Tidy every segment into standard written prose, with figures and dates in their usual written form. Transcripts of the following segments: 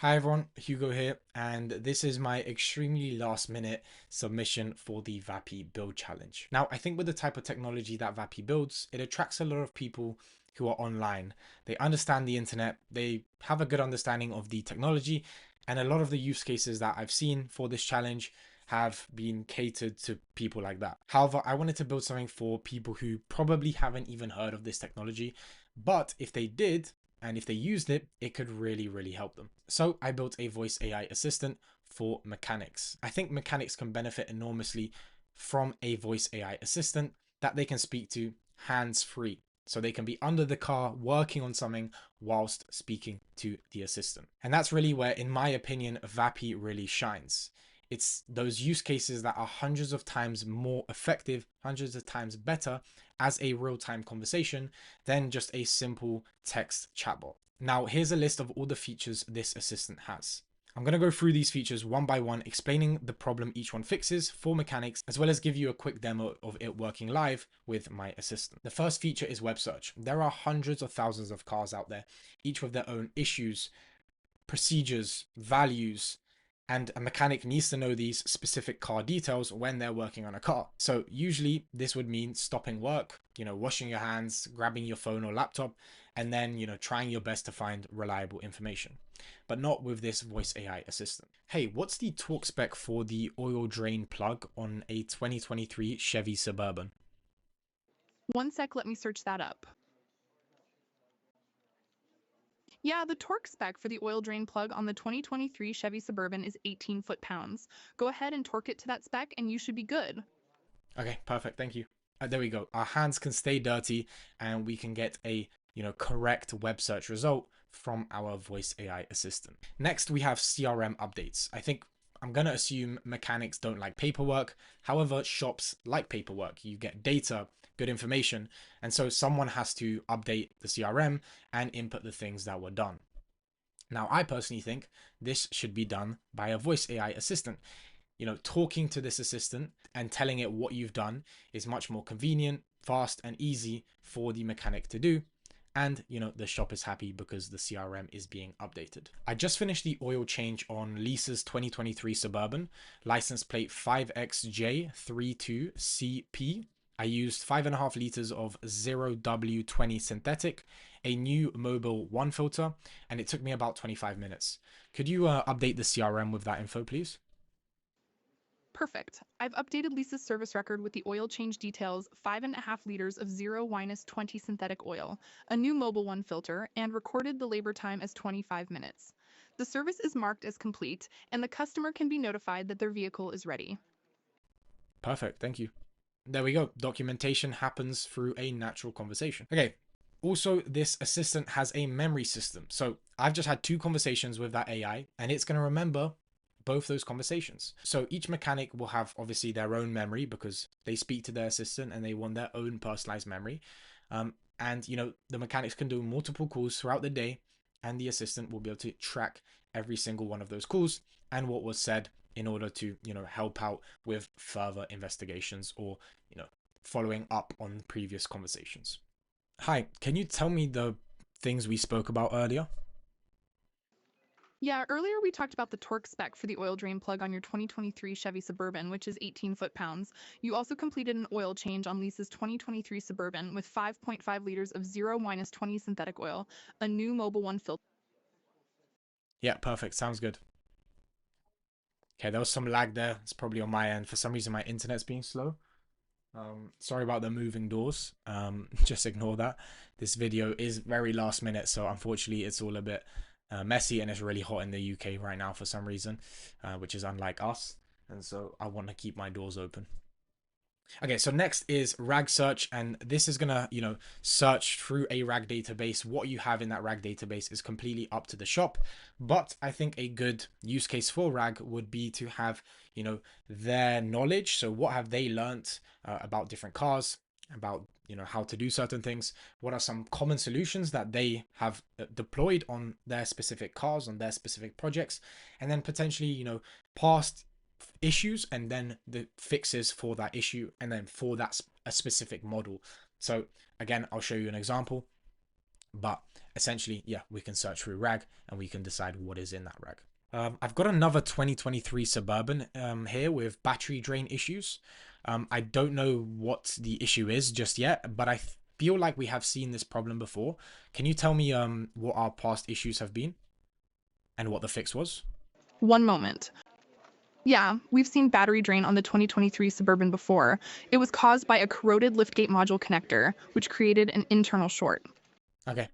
Hi everyone, Hugo here, and this is my extremely last minute submission for the Vapi build challenge. Now, I think with the type of technology that Vapi builds, it attracts a lot of people who are online. They understand the internet, they have a good understanding of the technology, and a lot of the use cases that I've seen for this challenge have been catered to people like that. However, I wanted to build something for people who probably haven't even heard of this technology, but if they did, and if they used it, it could really help them. So I built a voice AI assistant for mechanics. I think mechanics can benefit enormously from a voice AI assistant that they can speak to hands-free. So they can be under the car working on something whilst speaking to the assistant. And that's really where, in my opinion, Vapi really shines. It's those use cases that are hundreds of times more effective, hundreds of times better as a real-time conversation than just a simple text chatbot. Now, here's a list of all the features this assistant has. I'm going to go through these features one by one, explaining the problem each one fixes for mechanics, as well as give you a quick demo of it working live with my assistant. The first feature is web search. There are hundreds of thousands of cars out there, each with their own issues, procedures, values, and a mechanic needs to know these specific car details when they're working on a car. So usually this would mean stopping work, washing your hands, grabbing your phone or laptop, and then, trying your best to find reliable information. But not with this voice AI assistant. Hey, what's the torque spec for the oil drain plug on a 2023 Chevy Suburban? One sec, let me search that up. Yeah, the torque spec for the oil drain plug on the 2023 Chevy Suburban is 18 foot-pounds. Go ahead and torque it to that spec and you should be good. Okay, perfect. Thank you. There we go. Our hands can stay dirty and we can get a, correct web search result from our voice AI assistant. Next, we have CRM updates. I think I'm going to assume mechanics don't like paperwork. However, shops like paperwork. You get data, good information. And so someone has to update the CRM and input the things that were done. Now, I personally think this should be done by a voice AI assistant. Talking to this assistant and telling it what you've done is much more convenient, fast, and easy for the mechanic to do. And, the shop is happy because the CRM is being updated. I just finished the oil change on Lisa's 2023 Suburban, license plate 5XJ32CP. I used 5.5 liters of 0W20 synthetic, a new mobile one filter, and it took me about 25 minutes. Could you update the CRM with that info, please? Perfect. I've updated Lisa's service record with the oil change details 5.5 liters of 0-20 synthetic oil, a new mobile one filter, and recorded the labor time as 25 minutes. The service is marked as complete, and the customer can be notified that their vehicle is ready. Perfect. Thank you. There we go. Documentation happens through a natural conversation. Okay. Also, this assistant has a memory system. So I've just had 2 conversations with that AI and it's going to remember both those conversations. So each mechanic will have obviously their own memory because they speak to their assistant and they want their own personalized memory. And the mechanics can do multiple calls throughout the day and the assistant will be able to track every single one of those calls and what was said in order to, help out with further investigations or, following up on previous conversations. Hi, can you tell me the things we spoke about earlier? Yeah, earlier we talked about the torque spec for the oil drain plug on your 2023 Chevy Suburban, which is 18 foot-pounds. You also completed an oil change on Lisa's 2023 Suburban with 5.5 liters of 0-20 synthetic oil, a new mobile one filter. Yeah, perfect. Sounds good. Okay, there was some lag there. It's probably on my end. For some reason, my internet's being slow. Sorry about the moving doors. Just ignore that. This video is very last minute, so unfortunately, it's all a bit messy and it's really hot in the UK right now for some reason, which is unlike us. And so I want to keep my doors open. Okay, so next is RAG search, and this is gonna, search through a RAG database. What you have in that RAG database is completely up to the shop, but I think a good use case for RAG would be to have, their knowledge. So what have they learned about different cars, about, how to do certain things? What are some common solutions that they have deployed on their specific cars, on their specific projects, and then potentially, past issues and then the fixes for that issue and then for that a specific model. So again, I'll show you an example. But essentially, yeah, we can search through RAG and we can decide what is in that RAG. I've got another 2023 Suburban here with battery drain issues. I don't know what the issue is just yet, but I feel like we have seen this problem before. Can you tell me what our past issues have been and what the fix was? One moment. Yeah, we've seen battery drain on the 2023 Suburban before. It was caused by a corroded liftgate module connector, which created an internal short. Okay.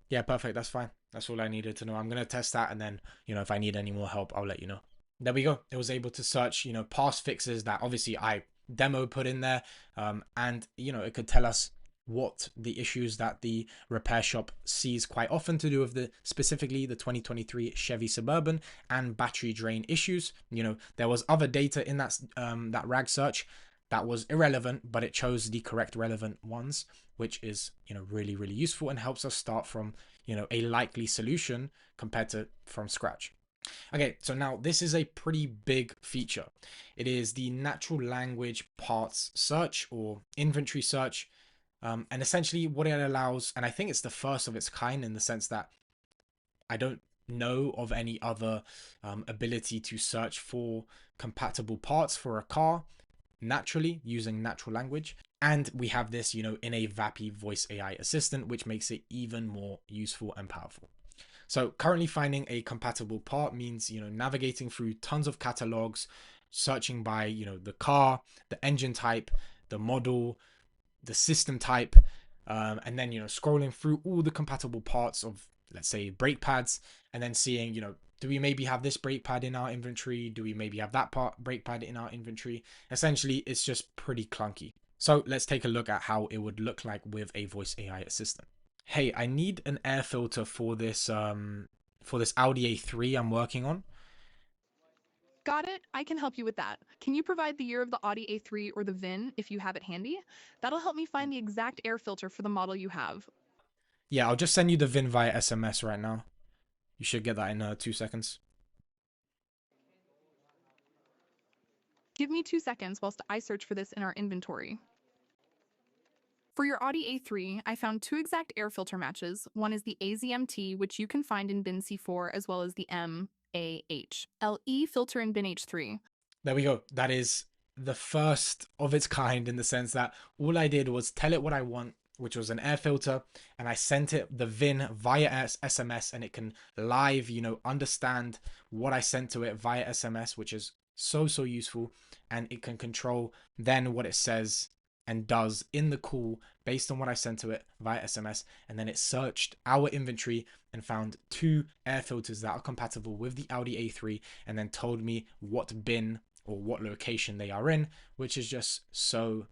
Yeah, perfect. That's fine. That's all I needed to know. I'm going to test that, and then, if I need any more help, I'll let you know. There we go. It was able to search, past fixes that obviously I demo put in there. And, it could tell us what the issues that the repair shop sees quite often to do with specifically the 2023 Chevy Suburban and battery drain issues. There was other data in that RAG search that was irrelevant, but it chose the correct relevant ones, which is, really, really useful and helps us start from, a likely solution compared to from scratch. Okay, so now this is a pretty big feature. It is the natural language parts search or inventory search. And essentially what it allows, and I think it's the first of its kind in the sense that I don't know of any other ability to search for compatible parts for a car naturally using natural language. And we have this, in a vapi voice AI assistant, which makes it even more useful and powerful. So currently finding a compatible part means, navigating through tons of catalogs, searching by, the car, the engine type, the model, the system type, and then, scrolling through all the compatible parts of, let's say, brake pads, and then seeing, do we maybe have this brake pad in our inventory? Do we maybe have that brake pad in our inventory? Essentially, it's just pretty clunky. So let's take a look at how it would look like with a voice AI assistant. Hey, I need an air filter for this Audi A3 I'm working on. Got it? I can help you with that. Can you provide the year of the Audi A3 or the VIN if you have it handy? That'll help me find the exact air filter for the model you have. Yeah, I'll just send you the VIN via SMS right now. You should get that in 2 seconds. Give me 2 seconds whilst I search for this in our inventory. For your Audi A3, I found two exact air filter matches. One is the AZMT, which you can find in bin C4, as well as the MAHLE filter in bin H3. There we go. That is the first of its kind in the sense that all I did was tell it what I want, which was an air filter, and I sent it the VIN via SMS, and it can live, understand what I sent to it via SMS, which is so useful. And it can control then what it says and does in the call based on what I sent to it via SMS. And then it searched our inventory and found two air filters that are compatible with the Audi A3, and then told me what bin or what location they are in, which is just so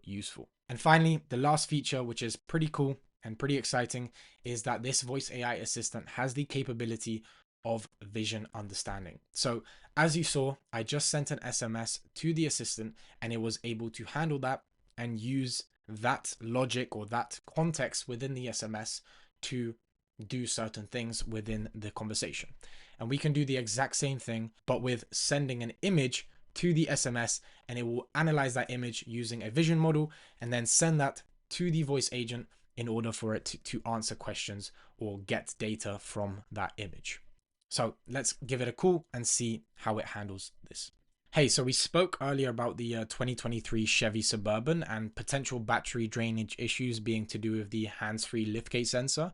useful. And finally, the last feature, which is pretty cool and pretty exciting, is that this voice AI assistant has the capability of vision understanding. So as you saw, I just sent an SMS to the assistant and it was able to handle that and use that logic or that context within the SMS to do certain things within the conversation. And we can do the exact same thing, but with sending an image to the SMS, and it will analyze that image using a vision model and then send that to the voice agent in order for it to answer questions or get data from that image. So let's give it a call and see how it handles this. Hey, so we spoke earlier about the 2023 Chevy Suburban and potential battery drainage issues being to do with the hands-free liftgate sensor.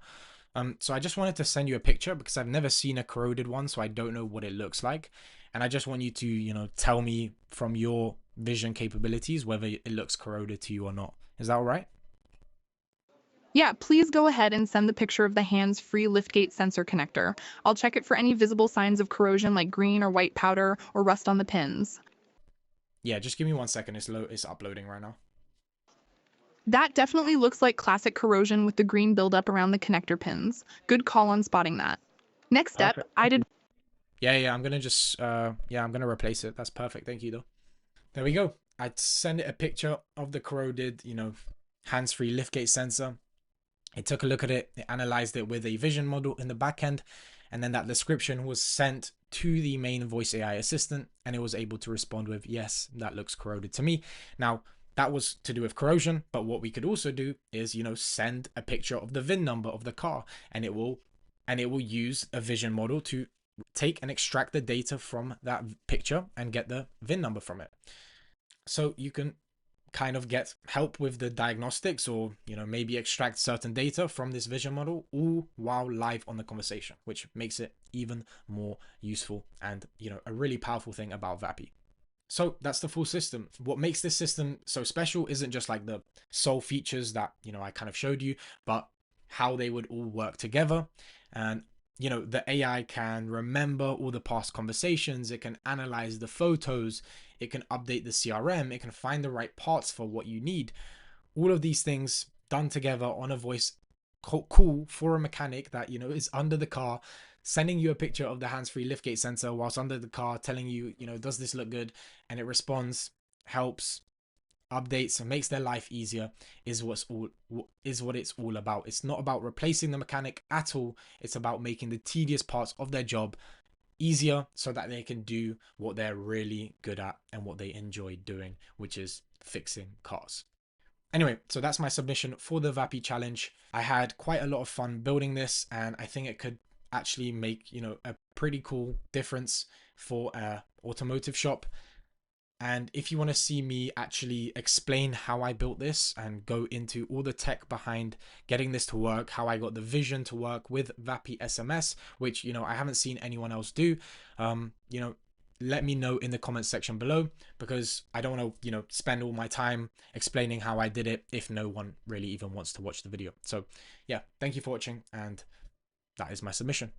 So I just wanted to send you a picture because I've never seen a corroded one, so I don't know what it looks like. And I just want you to, tell me from your vision capabilities whether it looks corroded to you or not. Is that all right? Yeah, please go ahead and send the picture of the hands-free liftgate sensor connector. I'll check it for any visible signs of corrosion like green or white powder or rust on the pins. Yeah, just give me 1 second. It's uploading right now. That definitely looks like classic corrosion with the green buildup around the connector pins. Good call on spotting that. Next step, Perfect. I did. Yeah, I'm gonna just I'm gonna replace it. That's perfect. Thank you though. There we go. I'd send it a picture of the corroded, hands-free liftgate sensor. It took a look at it, it analyzed it with a vision model in the backend, and then that description was sent to the main voice AI assistant, and it was able to respond with, yes, that looks corroded to me. Now, that was to do with corrosion, but what we could also do is, send a picture of the VIN number of the car, and it will use a vision model to take and extract the data from that picture and get the VIN number from it. So you can kind of get help with the diagnostics, or maybe extract certain data from this vision model, all while live on the conversation, which makes it even more useful and a really powerful thing about vapi. So that's the full system. What makes this system so special isn't just like the sole features that I kind of showed you, but how they would all work together. And the AI can remember all the past conversations, it can analyze the photos, it can update the CRM, it can find the right parts for what you need. All of these things done together on a voice call for a mechanic that is under the car, sending you a picture of the hands-free liftgate sensor whilst under the car, telling you, does this look good? And it responds, helps, updates, and makes their life easier, is what it's all about. It's not about replacing the mechanic at all. It's about making the tedious parts of their job easier so that they can do what they're really good at and what they enjoy doing, which is fixing cars. Anyway, so that's my submission for the Vapi challenge. I had quite a lot of fun building this, and I think it could actually make a pretty cool difference for a automotive shop. And if you want to see me actually explain how I built this and go into all the tech behind getting this to work, how I got the vision to work with Vapi SMS, which I haven't seen anyone else do, let me know in the comments section below, because I don't want to spend all my time explaining how I did it if no one really even wants to watch the video. So yeah, thank you for watching, and that is my submission.